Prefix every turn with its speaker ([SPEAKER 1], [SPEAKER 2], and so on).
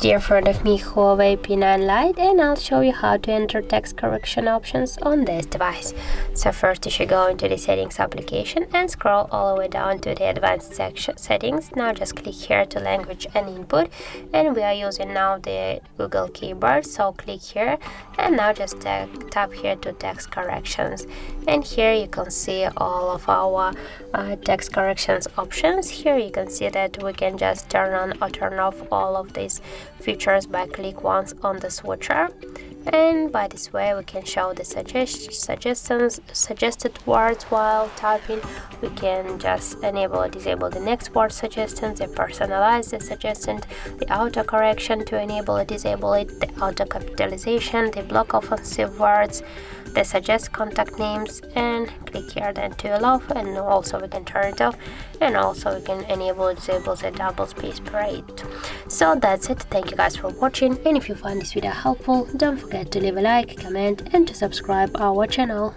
[SPEAKER 1] Here in front of me HUAWEI P9 Lite, and I'll show you how to enter text correction options on this device. So first you should go into the settings application and scroll all the way down to the advanced settings. Now just click here to language and input, and we are using now the Google keyboard, so click here and now just tap here to text corrections, and here you can see all of our text corrections options. Here you can see that we can just turn on or turn off all of these features by click once on the switcher, and by this way we can show the suggested words while typing. We can just enable or disable the next word suggestions, the personalize the suggestion, the auto correction to enable or disable it, the auto capitalization, the block offensive words, the suggest contact names, and click here then to allow, and also we can turn it off, and also we can enable or disable the double space parade. So that's it. Thank you guys for watching, and if you find this video helpful, don't forget to leave a like, comment, and to subscribe our channel.